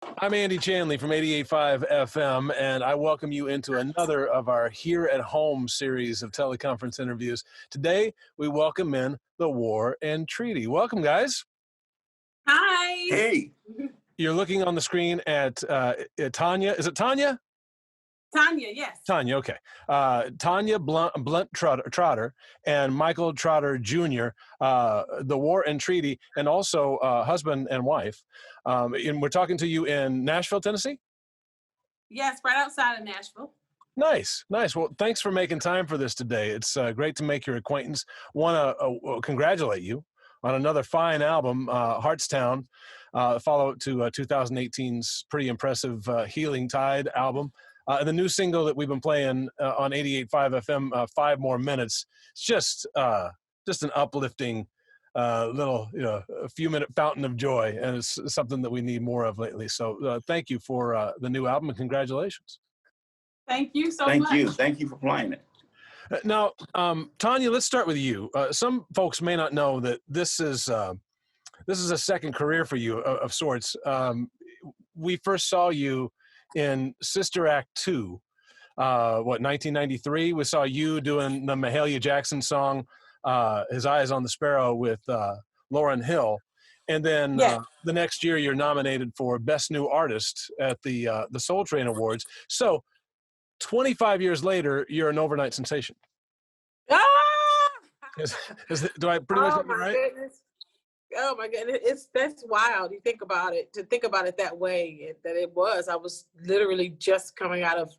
I'm Andy Chanley from 88.5 FM, and I welcome you into another of our Here at Home series of teleconference interviews. Today, we welcome in the War and Treaty. Welcome, guys. Hi. Hey. You're looking on the screen at Tanya. Is it Tanya? Tanya, yes. Tanya, okay. Tanya Blunt Trotter and Michael Trotter Jr., the War and Treaty, and also husband and wife. And we're talking to you in Nashville, Tennessee? Yes, right outside of Nashville. Nice. Well, thanks for making time for this today. It's great to make your acquaintance. Want to congratulate you on another fine album, Heartstown, follow-up to 2018's pretty impressive Healing Tide album. And the new single that we've been playing on 88.5 FM, 5 More Minutes. It's just an uplifting little, a few-minute fountain of joy, and it's something that we need more of lately. So thank you for the new album, and congratulations. Thank you so much. Thank you for playing it. Now, Tanya, let's start with you. Some folks may not know that this is a second career for you of sorts. We first saw you in Sister Act 2, 1993? We saw you doing the Mahalia Jackson song, His Eyes on the Sparrow with Lauryn Hill. And then the next year you're nominated for Best New Artist at the Soul Train Awards. So 25 years later, you're an overnight sensation. Ah! Do I pretty much get that right? Goodness. Oh my goodness, that's wild. You think about it, to think about it that way, that it was. I was literally just coming out of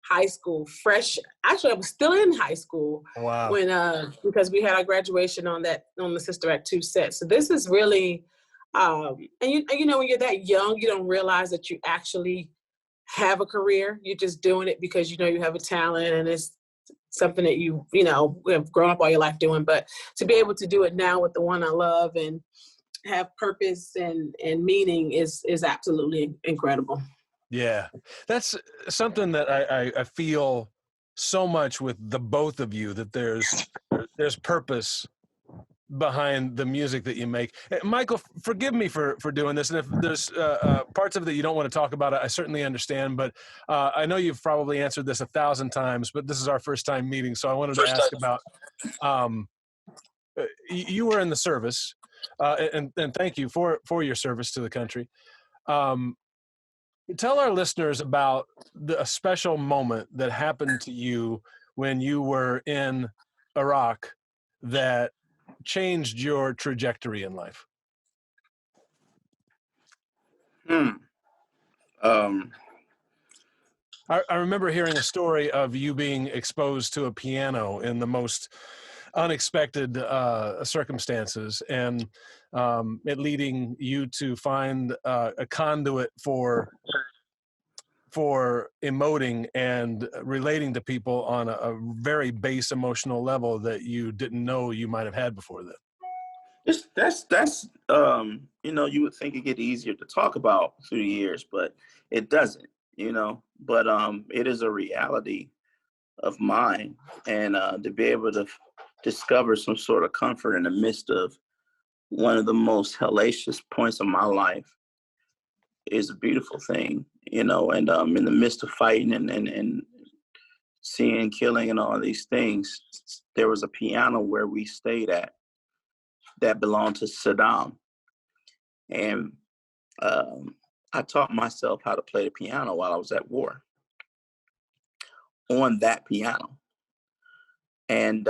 high school, fresh. Actually, I was still in high school. Wow. When because we had our graduation on the Sister Act 2 set. So this is really, and you know, when you're that young, you don't realize that you actually have a career. You're just doing it because you know you have a talent, and it's something that you have grown up all your life doing. But to be able to do it now with the one I love and have purpose and meaning is absolutely incredible. Yeah, that's something that I feel so much with the both of you, that there's purpose behind the music that you make. Michael, forgive me for doing this, and if there's parts of it that you don't want to talk about, I certainly understand, but I know you've probably answered this 1,000 times, but this is our first time meeting, so I wanted to ask about, you were in the service, and thank you for your service to the country. Tell our listeners about a special moment that happened to you when you were in Iraq that changed your trajectory in life. I remember hearing a story of you being exposed to a piano in the most unexpected circumstances, and it leading you to find a conduit for emoting and relating to people on a very base emotional level that you didn't know you might have had before then. That's you would think it get easier to talk about through the years, but it doesn't, but it is a reality of mine, and to be able to discover some sort of comfort in the midst of one of the most hellacious points of my life is a beautiful thing, and in the midst of fighting and seeing killing and all these things, there was a piano where we stayed at that belonged to Saddam. And I taught myself how to play the piano while I was at war on that piano. And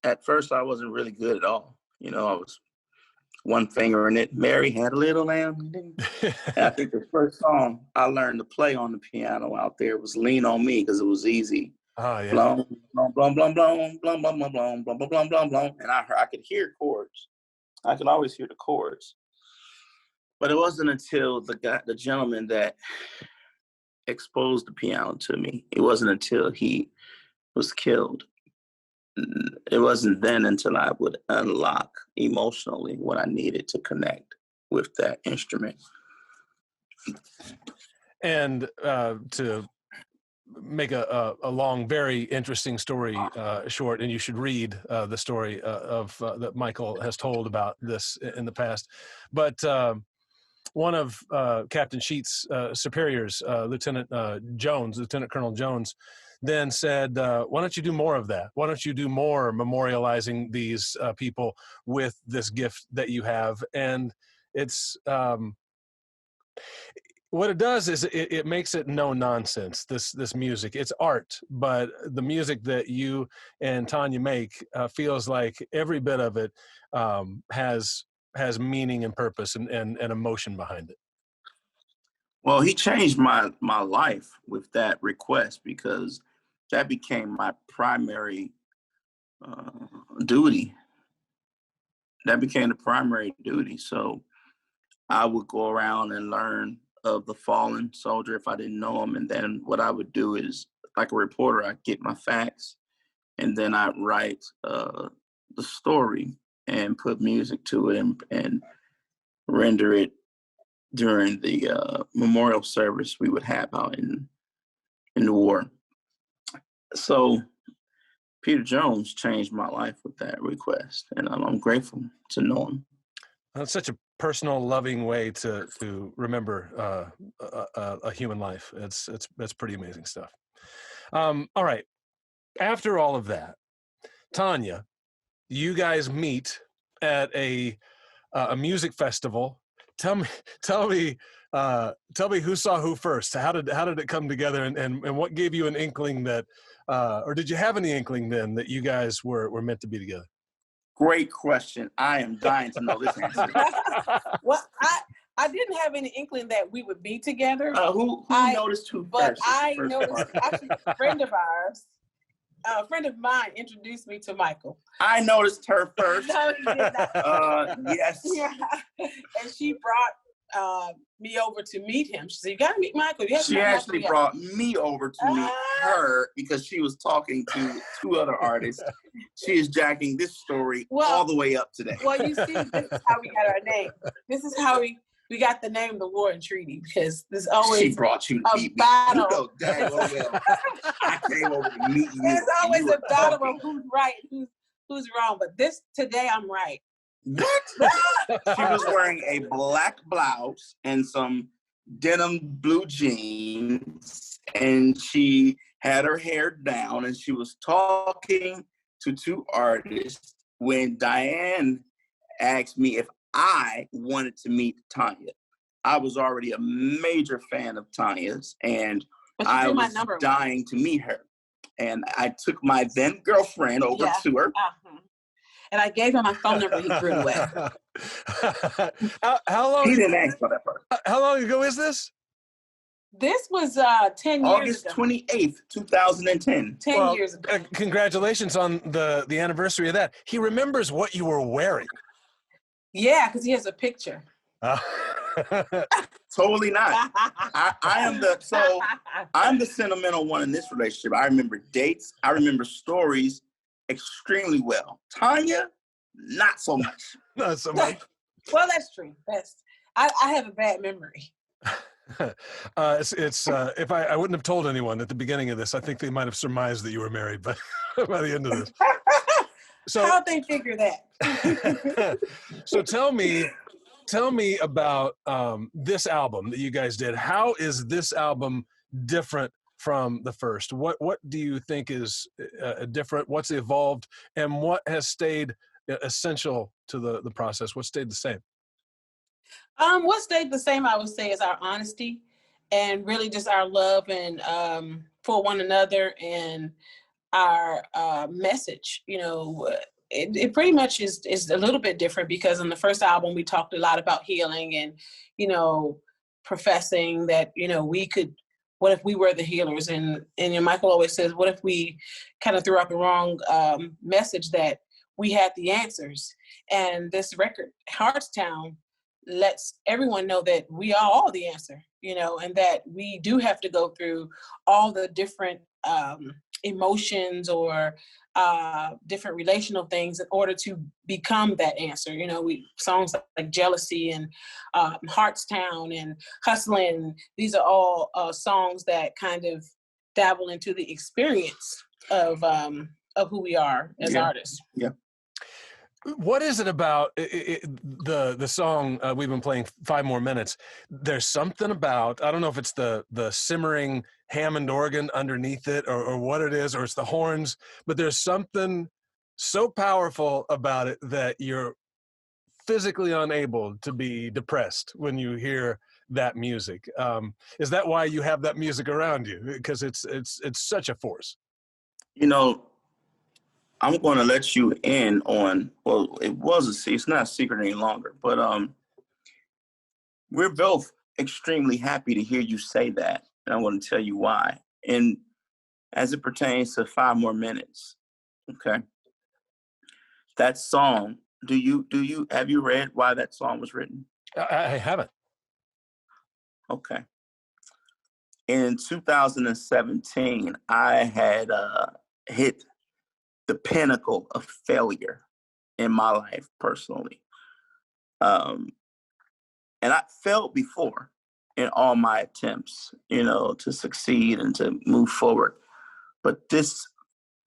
at first I wasn't really good at all. I was one finger in it. Mary had a little lamb. I think the first song I learned to play on the piano out there was Lean on Me, because it was easy. Oh, yeah. Blum, blum, blum, blum, blum, blum, blum, blum, blum, blum, blum, blum, blum, blum. And I could hear chords. I could always hear the chords. But it wasn't until the gentleman that exposed the piano to me, it wasn't until he was killed. It wasn't then until I would unlock emotionally what I needed to connect with that instrument. And to make a long, very interesting story short, and you should read the story of that Michael has told about this in the past. But one of Captain Sheets' superiors, Lieutenant Colonel Jones, then said, why don't you do more of that? Why don't you do more memorializing these people with this gift that you have? And it's what it does is it makes it no nonsense. This music, it's art, but the music that you and Tanya make feels like every bit of it has meaning and purpose and emotion behind it. Well, he changed my life with that request, because that became my primary duty. That became the primary duty. So I would go around and learn of the fallen soldier if I didn't know him. And then what I would do is, like a reporter, I'd get my facts, and then I'd write the story and put music to it and render it during the memorial service we would have out in the war. So Peter Jones changed my life with that request, and I'm grateful to know him. That's such a personal, loving way to remember a human life. That's pretty amazing stuff. All right. After all of that, Tanya, you guys meet at a music festival. Tell me who saw who first. How did it come together, and what gave you an inkling that, or did you have any inkling then that you guys were meant to be together? Great question. I am dying to know this answer. Well, I didn't have any inkling that we would be together. Who noticed who but first? I noticed, actually, a friend of mine introduced me to Michael. I noticed her first. No, he did not. Yes. Yeah. And she brought me over to meet him. She said, "You gotta meet Michael." She actually brought me over to meet her because she was talking to two other artists. She is jacking this story all the way up today. Well, you see, this is how we got our name. This is how we got the name of the War and Treaty, because there's always she brought you to a meet me. battle. You know dang well I came over to meet you. There's always a battle of who's right, who's wrong. But today I'm right. What? She was wearing a black blouse and some denim blue jeans, and she had her hair down, and she was talking to two artists when Diane asked me if I wanted to meet Tanya. I was already a major fan of Tanya's, and I was dying to meet her. And I took my then girlfriend over to her. Uh-huh. And I gave him my phone number. He threw it away. How long? He didn't ask for that part. How long ago is this? This was 10 years August ago. 28th, 2010. 10 years ago. Congratulations on the anniversary of that. He remembers what you were wearing. Yeah, because he has a picture. Totally not. I'm the sentimental one in this relationship. I remember dates. I remember stories extremely well. Tanya, not so much. Not so much. Well, that's true. I have a bad memory. If I wouldn't have told anyone at the beginning of this, I think they might have surmised that you were married, but by the end of this. So how'd they figure that? So tell me about this album that you guys did. How is this album different from the first? What do you think is different? What's evolved, and what has stayed essential to the process? What stayed the same? What stayed the same, I would say, is our honesty, and really just our love and for one another, and our message. You know, it pretty much is a little bit different, because on the first album we talked a lot about healing and, you know, professing that, you know, we could. What if we were the healers? And Michael always says, what if we kind of threw out the wrong message that we had the answers? And this record, Heartstown, lets everyone know that we are all the answer, you know, and that we do have to go through all the different emotions or different relational things in order to become that answer. You know, songs like Jealousy and Heartstown and Hustling, these are all songs that kind of dabble into the experience of who we are as artists. Yeah. What is it about the song we've been playing 5 more minutes? There's something about, I don't know if it's the simmering Hammond organ underneath it or what it is, or it's the horns, but there's something so powerful about it that you're physically unable to be depressed when you hear that music. Is that why you have that music around you? Because it's such a force. You know, I'm going to let you in on, well, it's not a secret any longer, but we're both extremely happy to hear you say that. And I'm going to tell you why. And as it pertains to 5 more minutes, okay, that song, have you read why that song was written? I haven't. Okay. In 2017, I had hit the pinnacle of failure in my life personally. And I failed before in all my attempts, to succeed and to move forward. But this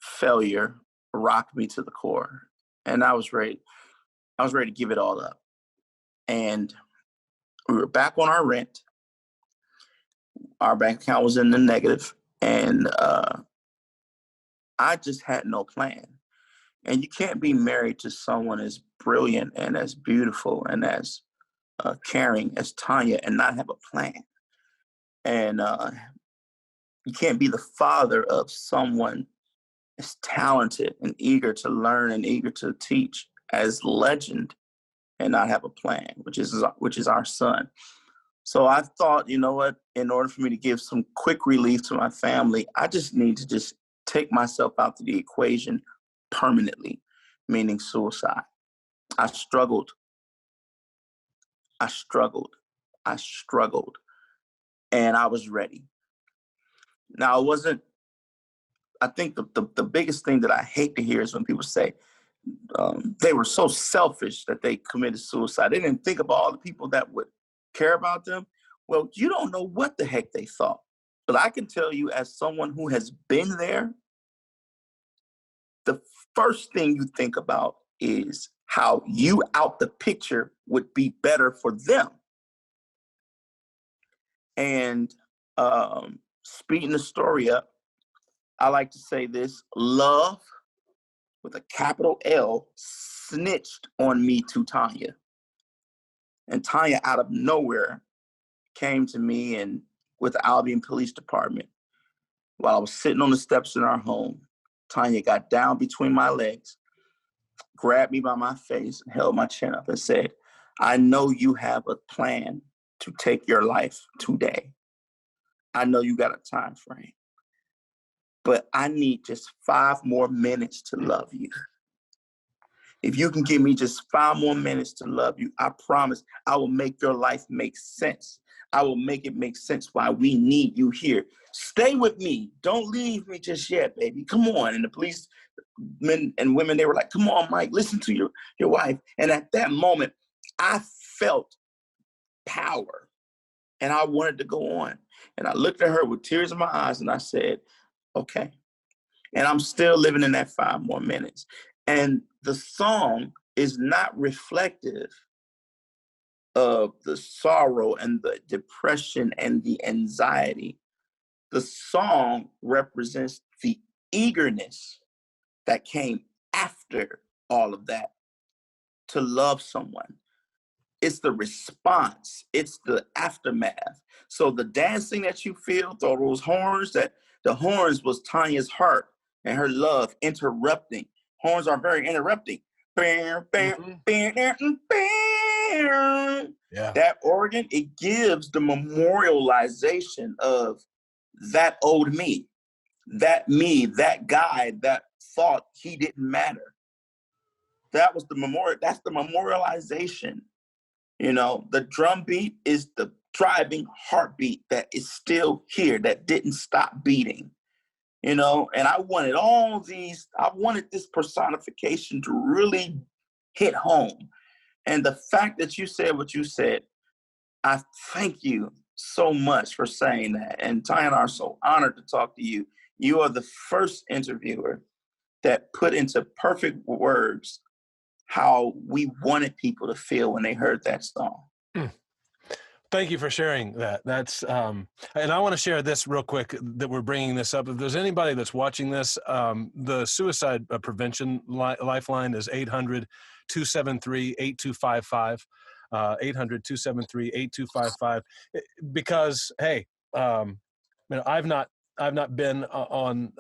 failure rocked me to the core. And I was ready to give it all up. And we were back on our rent. Our bank account was in the negative. And I just had no plan. And you can't be married to someone as brilliant and as beautiful and as caring as Tanya and not have a plan. And you can't be the father of someone as talented and eager to learn and eager to teach as Legend and not have a plan, which is our son. So I thought, you know what, in order for me to give some quick relief to my family, I just need to just take myself out of the equation permanently, meaning suicide. I struggled. And I was ready. Now, I think the biggest thing that I hate to hear is when people say they were so selfish that they committed suicide. They didn't think about all the people that would care about them. Well, you don't know what the heck they thought. But I can tell you, as someone who has been there, the first thing you think about is how you out the picture would be better for them. And speeding the story up, I like to say this: love, with a capital L, snitched on me to Tanya. And Tanya, out of nowhere, came to me and with the Albion Police Department while I was sitting on the steps in our home. Tanya got down between my legs, grabbed me by my face, and held my chin up and said, "I know you have a plan to take your life today. I know you got a time frame, but I need just 5 more minutes to love you. If you can give me just 5 more minutes to love you, I promise I will make your life make sense. I will make it make sense why we need you here. Stay with me. Don't leave me just yet, baby. Come on." And the police men and women, they were like, "Come on, Mike, listen to your wife." And at that moment, I felt power and I wanted to go on. And I looked at her with tears in my eyes and I said, okay. And I'm still living in that 5 more minutes. And the song is not reflective of the sorrow and the depression and the anxiety. The song represents the eagerness that came after all of that to love someone. It's the response. It's the aftermath. So the dancing that you feel, those horns, the horns was Tanya's heart and her love interrupting. Horns are very interrupting. Mm-hmm. Yeah. That organ, it gives the memorialization of that old me, that guy that thought he didn't matter. That was the memorial. That's the memorialization. The drum beat is the driving heartbeat that is still here, that didn't stop beating. And I wanted this personification to really hit home. And the fact that you said what you said, I thank you so much for saying that. And Ty and I are so honored to talk to you. You are the first interviewer that put into perfect words how we wanted people to feel when they heard that song. Thank you for sharing that. That's and I want to share this real quick that we're bringing this up. If there's anybody that's watching this, the suicide prevention lifeline is 800-273-8255, 800-273-8255. Because hey, I've not been on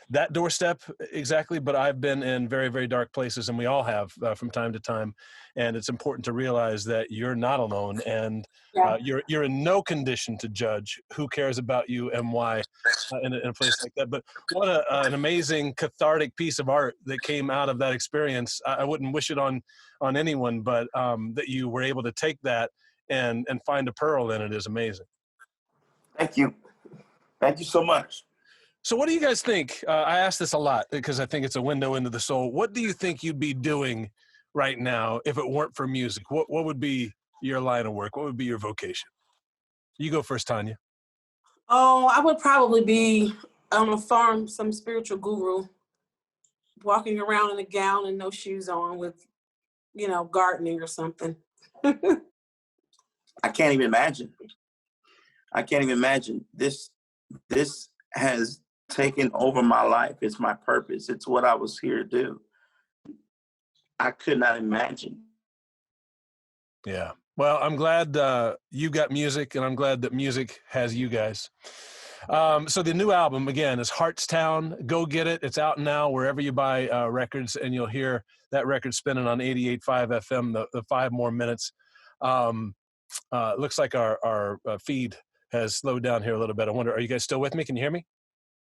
that doorstep exactly, but I've been in very, very dark places, and we all have from time to time. And it's important to realize that you're not alone, and you're in no condition to judge who cares about you and why in a place like that. But what an amazing cathartic piece of art that came out of that experience. I wouldn't wish it on anyone, but that you were able to take that and find a pearl in it is amazing. Thank you. Thank you so much. So what do you guys think? I ask this a lot because I think it's a window into the soul. What do you think you'd be doing right now if it weren't for music? What would be your line of work? What would be your vocation? You go first, Tanya. Oh, I would probably be on a farm, some spiritual guru, walking around in a gown and no shoes on with, gardening or something. I can't even imagine. This has taken over my life. It's my purpose. It's what I was here to do. I could not imagine. Yeah. Well, I'm glad you got music, and I'm glad that music has you guys. So the new album, again, is Heartstown. Go get it. It's out now wherever you buy records, and you'll hear that record spinning on 88.5 FM, the 5 more minutes. Looks like our feed has slowed down here a little bit. I wonder, are you guys still with me? Can you hear me?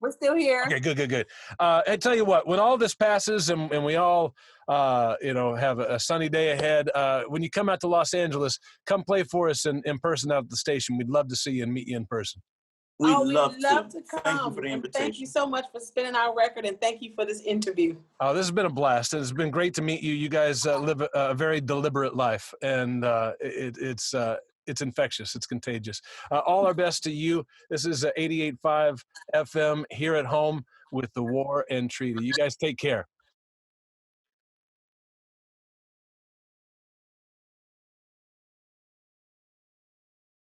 We're still here. Okay, good. I tell you what, when all this passes and we all, have a sunny day ahead, when you come out to Los Angeles, come play for us in person out at the station. We'd love to see you and meet you in person. We'd love to come. Thank you for the invitation. Thank you so much for spinning our record, and thank you for this interview. Oh, this has been a blast. It's been great to meet you. You guys live a very deliberate life, and it's infectious. It's contagious. All our best to you. This is 88.5 FM here at home with the War and Treaty. You guys take care.